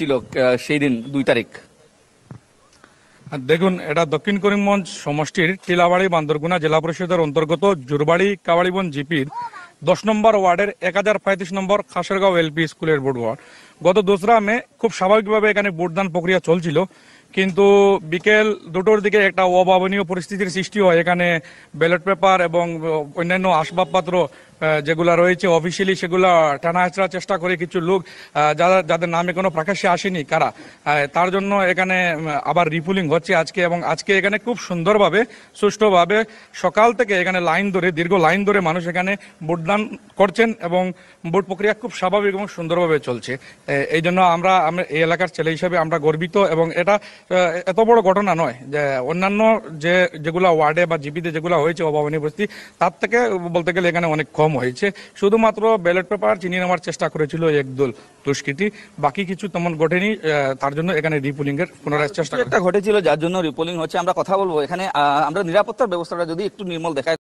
ছিল সেই দিন 2 তারিখ? দেখুন, এটা দক্ষিণ করিমগঞ্জ সমষ্টির টিলাবাড়ি বান্দরগুনা জেলা পরিষদের অন্তর্গত জুরবাড়ি কাওয়াড়িবন জিপির 10 নম্বর ওয়ার্ডের 1035 নম্বর খাসেরগাঁও এলপি স্কুলের ভোট ওয়ার্ড। গত 2রা মে খুব স্বাভাবিকভাবে এখানে ভোটদান প্রক্রিয়া চলছিল, কিন্তু বিকেল 2টোর দিকে একটা অভাবনীয় পরিস্থিতির সৃষ্টি হয়। এখানে ব্যালট পেপার এবং অন্যান্য আসবাবপত্র যেগুলা রয়েছে অফিসিয়ালি সেগুলা টানা হেঁচড়ার চেষ্টা করে কিছু লোক, যাদের নামে কোনো প্রকাশ্যে আসেনি কারা, তার জন্য এখানে আবার রিপুলিং হচ্ছে আজকে। এবং আজকে এখানে খুব সুন্দরভাবে সুষ্ঠুভাবে সকাল থেকে এখানে লাইন ধরে, দীর্ঘ লাইন ধরে মানুষ এখানে ভোটদান করছেন এবং ভোট প্রক্রিয়া খুব স্বাভাবিক এবং সুন্দরভাবে চলছে। এই জন্য আমরা এই এলাকার ছেলে হিসেবে আমরা গর্বিত। এবং এটা এত বড় ঘটনা নয় যে অন্যান্য যেগুলা ওয়ার্ডে বা জিপিতে যেগুলো হয়েছে অভাবনীয় পরিস্থিতি, তার থেকে বলতে গেলে এখানে অনেক কম হয়েছে। শুধুমাত্র ব্যালট পেপার চিনিয়ে নেওয়ার চেষ্টা করেছিল একদল দুষ্কৃতী, বাকি কিছু তেমন ঘটেনি। তার জন্য এখানে রিপুলিং এর পুনরায় চেষ্টা একটা ঘটেছিল যার জন্য রিপোলিং হচ্ছে। আমরা কথা বলবো এখানে। আমরা নিরাপত্তার ব্যবস্থাটা যদি একটু নির্মল দেখায়।